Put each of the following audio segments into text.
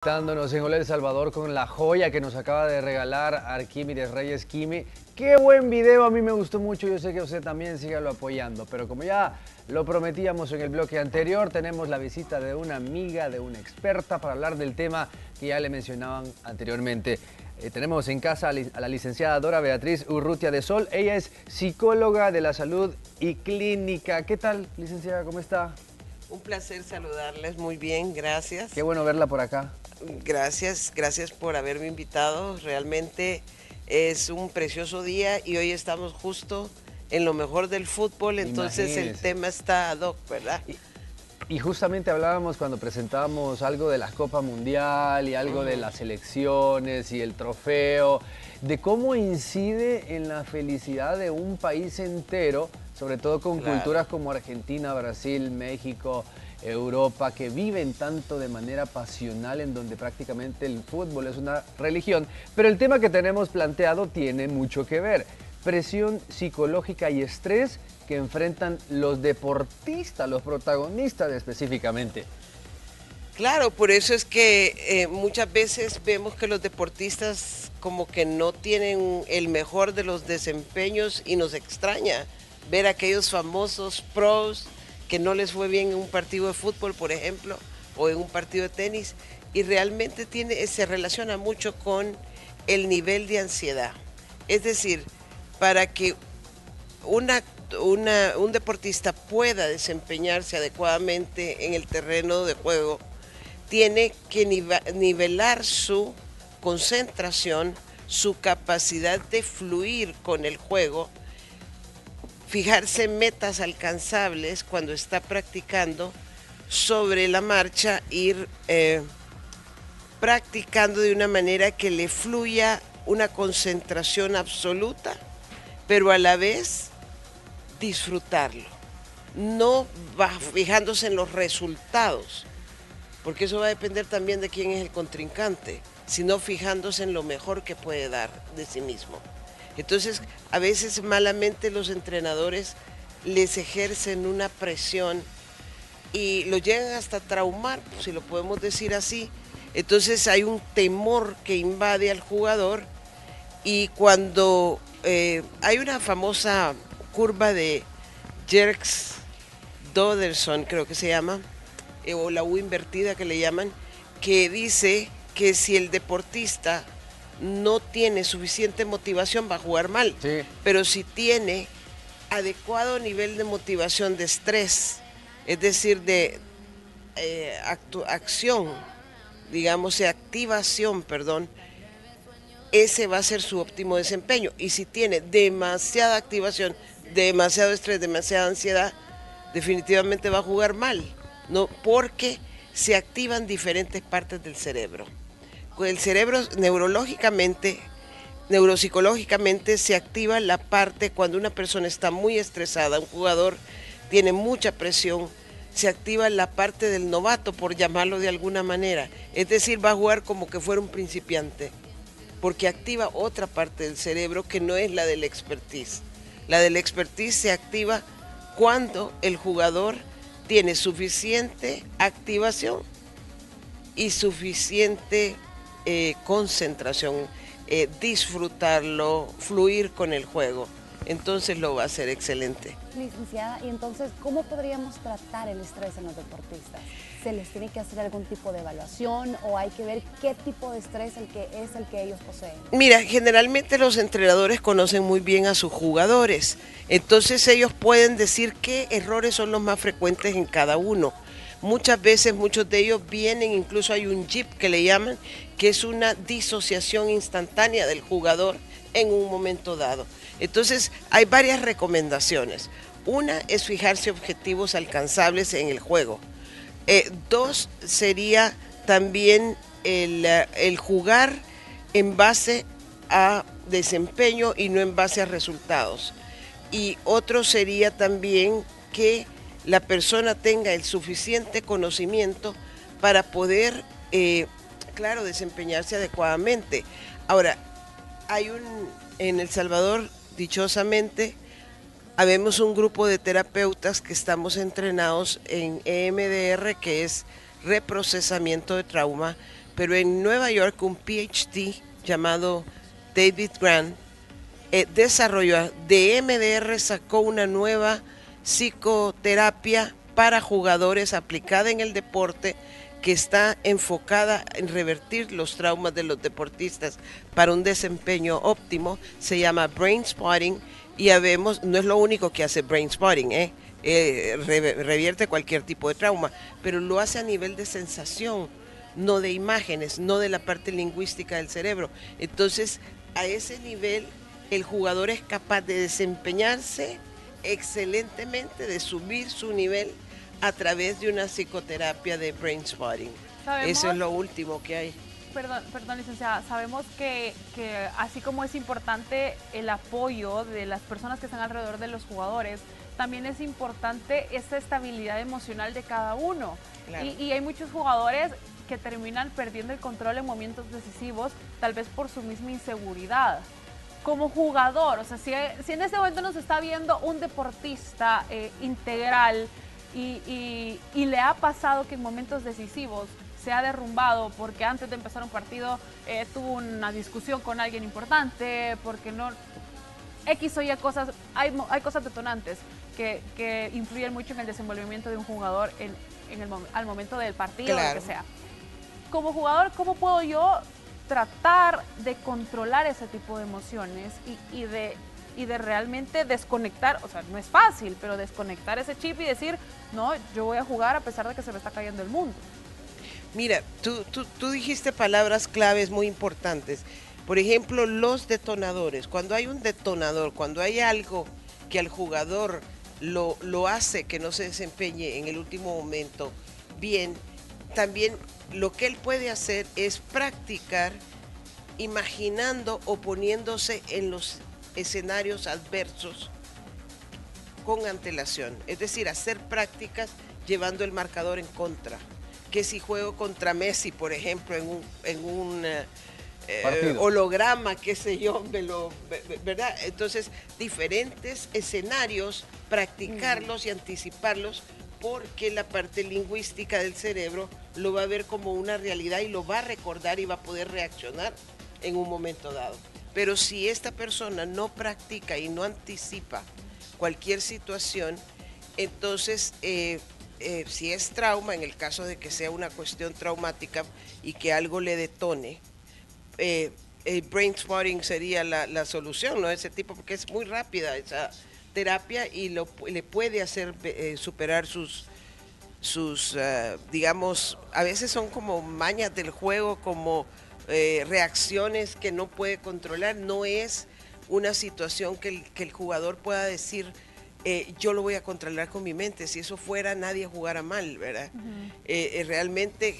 Dándonos en Hola El Salvador con la joya que nos acaba de regalar Arquímedes Reyes Kimi. Qué buen video, a mí me gustó mucho, yo sé que usted también sígalo apoyando, pero como ya lo prometíamos en el bloque anterior, tenemos la visita de una amiga, de una experta para hablar del tema que ya le mencionaban anteriormente. Tenemos en casa a la licenciada Dora Beatriz Urrutia de Sol, ella es psicóloga de la salud y clínica. ¿Qué tal, licenciada? ¿Cómo está? Un placer saludarles, muy bien, gracias. Qué bueno verla por acá. Gracias por haberme invitado. Realmente es un precioso día y hoy estamos justo en lo mejor del fútbol, entonces el Imagínese. tema está ad hoc, ¿verdad? Y justamente hablábamos cuando presentábamos algo de la Copa Mundial y algo de las selecciones y el trofeo, de cómo incide en la felicidad de un país entero, sobre todo con Claro. culturas como Argentina, Brasil, México, Europa, que viven tanto de manera pasional, en donde prácticamente el fútbol es una religión. Pero el tema que tenemos planteado tiene mucho que ver. Presión psicológica y estrés que enfrentan los deportistas, los protagonistas específicamente. Claro, por eso es que muchas veces vemos que los deportistas como que no tienen el mejor de los desempeños y nos extraña ver a aquellos famosos pros que no les fue bien en un partido de fútbol, por ejemplo, o en un partido de tenis, y realmente se relaciona mucho con el nivel de ansiedad. Es decir, para que una, un deportista pueda desempeñarse adecuadamente en el terreno de juego, tiene que nivelar su concentración, su capacidad de fluir con el juego, fijarse metas alcanzables cuando está practicando, sobre la marcha, ir practicando de una manera que le fluya una concentración absoluta, pero a la vez disfrutarlo. No va fijándose en los resultados, porque eso va a depender también de quién es el contrincante, sino fijándose en lo mejor que puede dar de sí mismo. Entonces, a veces malamente los entrenadores les ejercen una presión y lo llegan hasta traumar, si lo podemos decir así. Entonces hay un temor que invade al jugador, y cuando hay una famosa curva de Jerks-Dodderson, creo que se llama, o la U invertida que le llaman, que dice que si el deportista no tiene suficiente motivación va a jugar mal, Sí. pero si tiene adecuado nivel de motivación, de estrés, es decir, de acción, digamos, de activación, perdón, ese va a ser su óptimo desempeño. Y si tiene demasiada activación, demasiado estrés, demasiada ansiedad, definitivamente va a jugar mal, ¿no? Porque se activan diferentes partes del cerebro. El cerebro neurológicamente, neuropsicológicamente se activa la parte cuando una persona está muy estresada, un jugador tiene mucha presión, se activa la parte del novato, por llamarlo de alguna manera. Es decir, va a jugar como que fuera un principiante, porque activa otra parte del cerebro que no es la del expertise. La del expertise se activa cuando el jugador tiene suficiente activación y suficiente concentración, disfrutarlo, fluir con el juego. Entonces lo va a hacer excelente. Licenciada, y entonces, ¿cómo podríamos tratar el estrés en los deportistas? ¿Se les tiene que hacer algún tipo de evaluación o hay que ver qué tipo de estrés es el que ellos poseen? Mira, generalmente los entrenadores conocen muy bien a sus jugadores, entonces ellos pueden decir qué errores son los más frecuentes en cada uno. Muchas veces muchos de ellos vienen, incluso hay un JIP que le llaman, que es una disociación instantánea del jugador en un momento dado. Entonces hay varias recomendaciones. Una es fijarse objetivos alcanzables en el juego. Dos sería también el jugar en base a desempeño y no en base a resultados. Y otro sería también que la persona tenga el suficiente conocimiento para poder, claro, desempeñarse adecuadamente. Ahora, en El Salvador, dichosamente, habemos un grupo de terapeutas que estamos entrenados en EMDR, que es reprocesamiento de trauma, pero en Nueva York un PhD llamado David Grant desarrolló, de MDR sacó una nueva psicoterapia para jugadores aplicada en el deporte que está enfocada en revertir los traumas de los deportistas para un desempeño óptimo. Se llama Brain Spotting y ya vemos, no es lo único que hace Brain Spotting, revierte cualquier tipo de trauma, pero lo hace a nivel de sensación, no de imágenes, no de la parte lingüística del cerebro. Entonces, a ese nivel, el jugador es capaz de desempeñarse excelentemente, de subir su nivel a través de una psicoterapia de brain spotting. Eso es lo último que hay. Perdón, licenciada, sabemos que así como es importante el apoyo de las personas que están alrededor de los jugadores, también es importante esa estabilidad emocional de cada uno. Claro. Y hay muchos jugadores que terminan perdiendo el control en momentos decisivos, tal vez por su misma inseguridad. Como jugador, o sea, si en este momento nos está viendo un deportista integral y le ha pasado que en momentos decisivos se ha derrumbado porque antes de empezar un partido tuvo una discusión con alguien importante, porque no... X o Y cosas, hay cosas detonantes que influyen mucho en el desenvolvimiento de un jugador al momento del partido, claro, lo que sea. Como jugador, ¿cómo puedo yo tratar de controlar ese tipo de emociones y de realmente desconectar? O sea, no es fácil, pero desconectar ese chip y decir, no, yo voy a jugar a pesar de que se me está cayendo el mundo. Mira, tú dijiste palabras claves muy importantes. Por ejemplo, los detonadores. Cuando hay un detonador, cuando hay algo que al jugador lo hace que no se desempeñe en el último momento bien, también lo que él puede hacer es practicar imaginando o poniéndose en los escenarios adversos con antelación. Es decir, hacer prácticas llevando el marcador en contra. Que si juego contra Messi, por ejemplo, en un holograma, qué sé yo, ¿verdad? Entonces, diferentes escenarios, practicarlos y anticiparlos, porque la parte lingüística del cerebro lo va a ver como una realidad y lo va a recordar y va a poder reaccionar en un momento dado. Pero si esta persona no practica y no anticipa cualquier situación, entonces si es trauma, en el caso de que sea una cuestión traumática y que algo le detone, el brain spotting sería la solución, ¿no? Ese tipo, porque es muy rápida esa terapia y le puede hacer superar sus digamos, a veces son como mañas del juego, como reacciones que no puede controlar. No es una situación que el jugador pueda decir, yo lo voy a controlar con mi mente. Si eso fuera, nadie jugara mal, ¿verdad? Realmente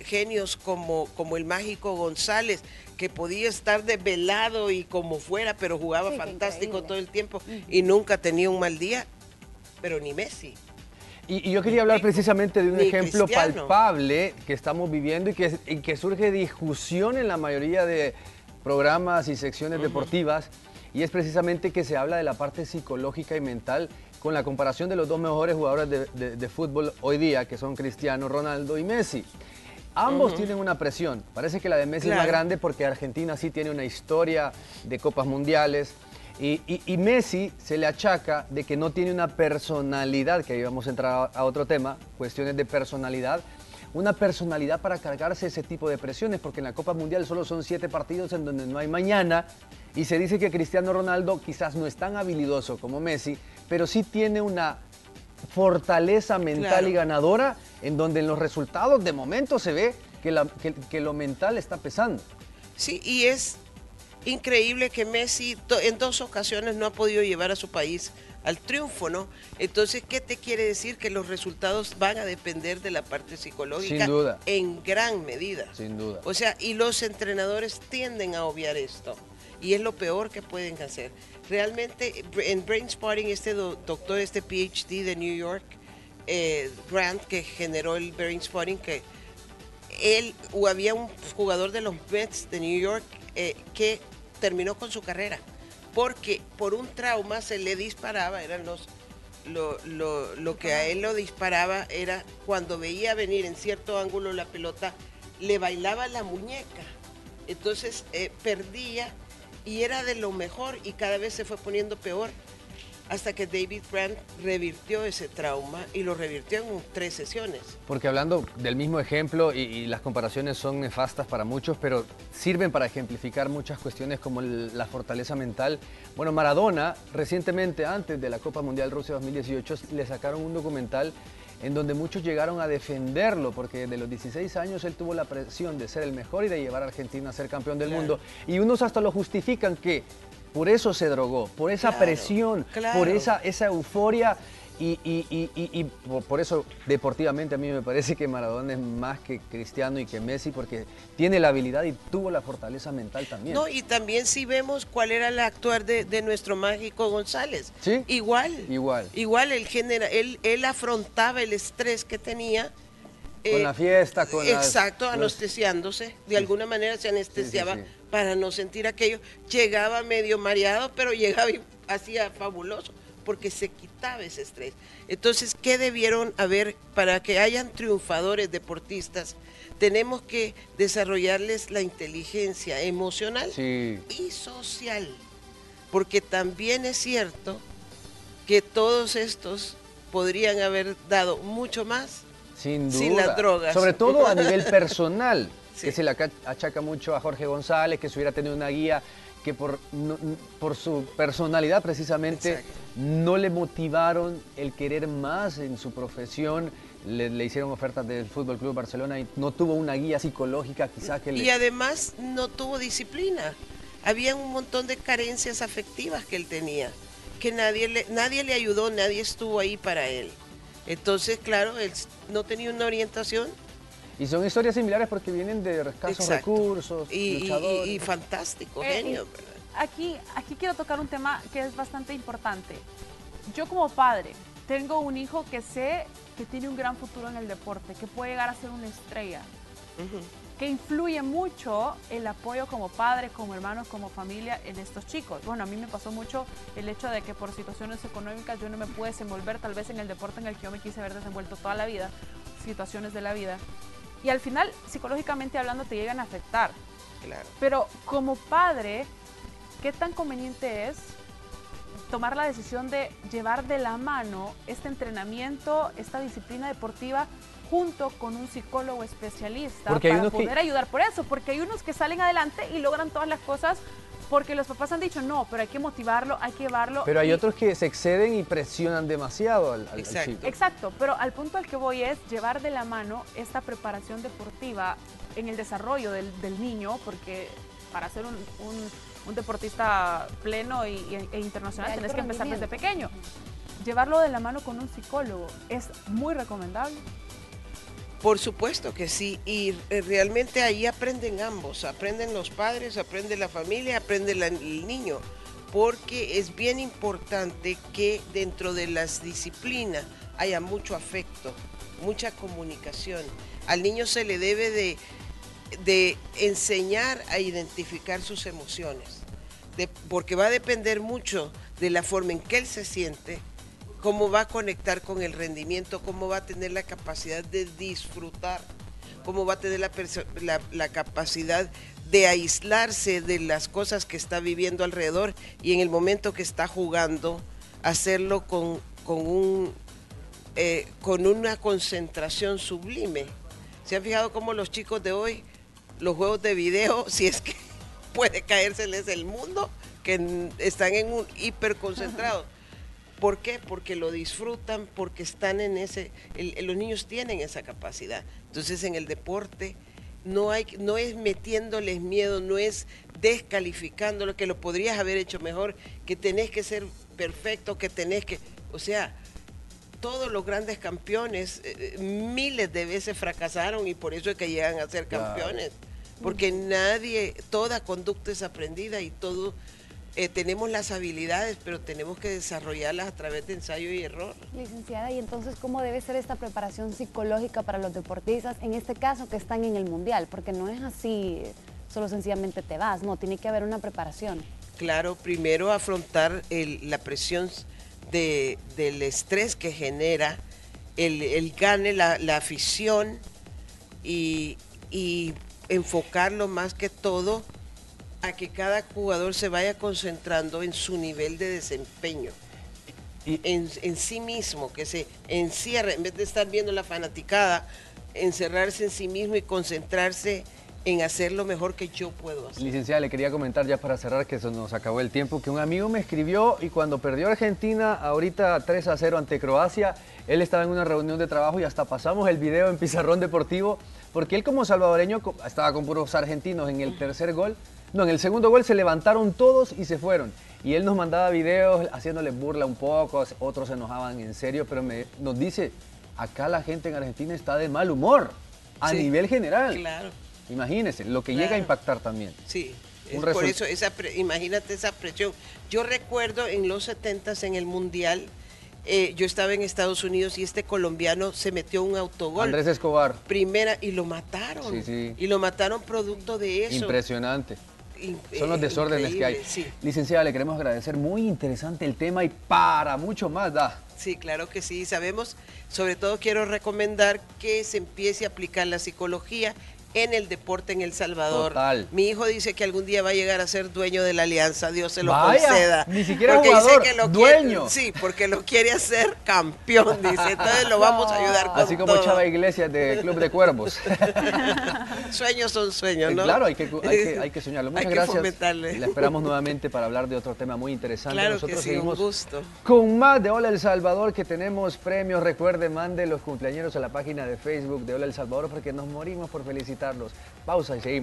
genios como el mágico González, que podía estar desvelado y como fuera, pero jugaba fantástico todo el tiempo y nunca tenía un mal día, pero ni Messi. Y yo quería hablar precisamente de un ejemplo palpable que estamos viviendo y que surge discusión en la mayoría de programas y secciones deportivas, y es precisamente que se habla de la parte psicológica y mental con la comparación de los dos mejores jugadores de fútbol hoy día, que son Cristiano Ronaldo y Messi. Ambos tienen una presión. Parece que la de Messi es más grande porque Argentina sí tiene una historia de copas mundiales. Y Messi se le achaca de que no tiene una personalidad, que ahí vamos a entrar a otro tema, cuestiones de personalidad, una personalidad para cargarse ese tipo de presiones, porque en la Copa Mundial solo son 7 partidos en donde no hay mañana, y se dice que Cristiano Ronaldo quizás no es tan habilidoso como Messi, pero sí tiene una fortaleza mental y ganadora, en donde en los resultados de momento se ve que lo mental está pesando. Sí, y es increíble que Messi en 2 ocasiones no ha podido llevar a su país al triunfo, ¿no? Entonces, ¿qué te quiere decir? Que los resultados van a depender de la parte psicológica. Sin duda. En gran medida. Sin duda. O sea, y los entrenadores tienden a obviar esto. Y es lo peor que pueden hacer. Realmente, en Brain Spotting, este doctor, este PhD de New York, Grant, que generó el Brain Spotting, que había un jugador de los Mets de New York que terminó con su carrera porque por un trauma se le disparaba, eran lo que a él lo disparaba era cuando veía venir en cierto ángulo la pelota, le bailaba la muñeca. Entonces perdía y era de lo mejor y cada vez se fue poniendo peor hasta que David Brandt revirtió ese trauma y lo revirtió en 3 sesiones. Porque hablando del mismo ejemplo y las comparaciones son nefastas para muchos, pero sirven para ejemplificar muchas cuestiones como la fortaleza mental. Bueno, Maradona recientemente, antes de la Copa Mundial Rusia 2018, le sacaron un documental en donde muchos llegaron a defenderlo, porque desde los 16 años él tuvo la presión de ser el mejor y de llevar a Argentina a ser campeón del mundo. Y unos hasta lo justifican que por eso se drogó, por esa presión, por esa euforia y por eso deportivamente a mí me parece que Maradona es más que Cristiano y que Messi, porque tiene la habilidad y tuvo la fortaleza mental también. No, y también si vemos cuál era el actuar de nuestro mágico González. ¿Sí? Igual él afrontaba el estrés que tenía. Con la fiesta, con exacto, anestesiándose, de alguna manera se anestesiaba para no sentir aquello. Llegaba medio mareado, pero llegaba y hacía fabuloso, porque se quitaba ese estrés. Entonces, ¿qué debieron haber para que hayan triunfadores deportistas? Tenemos que desarrollarles la inteligencia emocional y social, porque también es cierto que todos estos podrían haber dado mucho más sin duda, sin las drogas. Sobre todo a nivel personal, que se le achaca mucho a Jorge González, que si hubiera tenido una guía que por su personalidad precisamente no le motivaron el querer más en su profesión, le hicieron ofertas del Fútbol Club Barcelona y no tuvo una guía psicológica quizás que Y además no tuvo disciplina. Había un montón de carencias afectivas que él tenía, que nadie le ayudó, nadie estuvo ahí para él. Entonces, claro, él no tenía una orientación. Y son historias similares porque vienen de escasos recursos, luchadores. Y fantástico, genio. Aquí quiero tocar un tema que es bastante importante. Yo como padre tengo un hijo que sé que tiene un gran futuro en el deporte, que puede llegar a ser una estrella, que influye mucho el apoyo como padre, como hermanos, como familia en estos chicos. Bueno, a mí me pasó mucho el hecho de que por situaciones económicas yo no me pude desenvolver tal vez en el deporte en el que yo me quise haber desenvuelto toda la vida, situaciones de la vida. Y al final, psicológicamente hablando, te llegan a afectar. Claro. Pero como padre, ¿qué tan conveniente es tomar la decisión de llevar de la mano este entrenamiento, esta disciplina deportiva, junto con un psicólogo especialista para poder ayudar por eso? Porque hay unos que salen adelante y logran todas las cosas porque los papás han dicho, no, pero hay que motivarlo, hay que llevarlo. Pero hay otros que se exceden y presionan demasiado al chico. Exacto, pero al punto al que voy es llevar de la mano esta preparación deportiva en el desarrollo del niño, porque para ser un deportista pleno e internacional tenés que empezar desde pequeño. Llevarlo de la mano con un psicólogo es muy recomendable. Por supuesto que sí, y realmente ahí aprenden ambos, aprenden los padres, aprende la familia, aprende el niño, porque es bien importante que dentro de las disciplinas haya mucho afecto, mucha comunicación. Al niño se le debe de enseñar a identificar sus emociones, porque va a depender mucho de la forma en que él se siente, cómo va a conectar con el rendimiento, cómo va a tener la capacidad de disfrutar, cómo va a tener la capacidad de aislarse de las cosas que está viviendo alrededor y en el momento que está jugando, hacerlo con una concentración sublime. ¿Se han fijado cómo los chicos de hoy, los juegos de video, si es que puede caérseles el mundo, que están en un hiperconcentrado? ¿Por qué? Porque lo disfrutan, porque están en los niños tienen esa capacidad. Entonces en el deporte no es metiéndoles miedo, no es descalificándolo, que lo podrías haber hecho mejor, que tenés que ser perfecto, o sea, todos los grandes campeones miles de veces fracasaron y por eso es que llegan a ser campeones. Porque toda conducta es aprendida y todo... tenemos las habilidades, pero tenemos que desarrollarlas a través de ensayo y error. Licenciada, y entonces, ¿cómo debe ser esta preparación psicológica para los deportistas, en este caso que están en el Mundial? Porque no es así, solo sencillamente te vas, no, tiene que haber una preparación. Claro, primero afrontar la presión del estrés que genera el gane, la afición y y enfocarlo más que todo a que cada jugador se vaya concentrando en su nivel de desempeño, en sí mismo, que se encierre, en vez de estar viendo la fanaticada, encerrarse en sí mismo y concentrarse en hacer lo mejor que yo puedo hacer. Licenciada, le quería comentar ya para cerrar que se nos acabó el tiempo, que un amigo me escribió y cuando perdió Argentina, ahorita 3-0 ante Croacia, él estaba en una reunión de trabajo y hasta pasamos el video en Pizarrón Deportivo, porque él como salvadoreño estaba con puros argentinos en el tercer gol. No, en el segundo gol se levantaron todos y se fueron. Y él nos mandaba videos haciéndole burla un poco, otros se enojaban en serio, pero nos dice, acá la gente en Argentina está de mal humor, a nivel general. Claro. Imagínense, lo que llega a impactar también. Sí, por eso, imagínate esa presión. Yo recuerdo en los 70s en el Mundial, yo estaba en Estados Unidos y este colombiano se metió un autogol. Andrés Escobar. Primera, y lo mataron. Sí, sí. Y lo mataron producto de eso. Impresionante. Son los desórdenes que hay. Sí. Licenciada, le queremos agradecer, muy interesante el tema y para mucho más da. Sí, claro que sí, sabemos, sobre todo quiero recomendar que se empiece a aplicar la psicología en el deporte en El Salvador. Total. Mi hijo dice que algún día va a llegar a ser dueño de la Alianza, Dios se lo Vaya, conceda. ni siquiera porque jugador, dice que lo dueño. Sí, porque lo quiere hacer campeón, dice, entonces lo vamos a ayudar con Así como todo. Chava Iglesias de Club de Cuervos. Sueños son sueños, ¿no? Claro, hay que soñarlo. Muchas Hay que gracias. fomentarle. La esperamos nuevamente para hablar de otro tema muy interesante. Claro Nosotros que sí, seguimos un gusto. con más de Hola El Salvador, que tenemos premios. Recuerde, mande los cumpleaños a la página de Facebook de Hola El Salvador porque nos morimos por felicitarlos. Pausa y seguimos.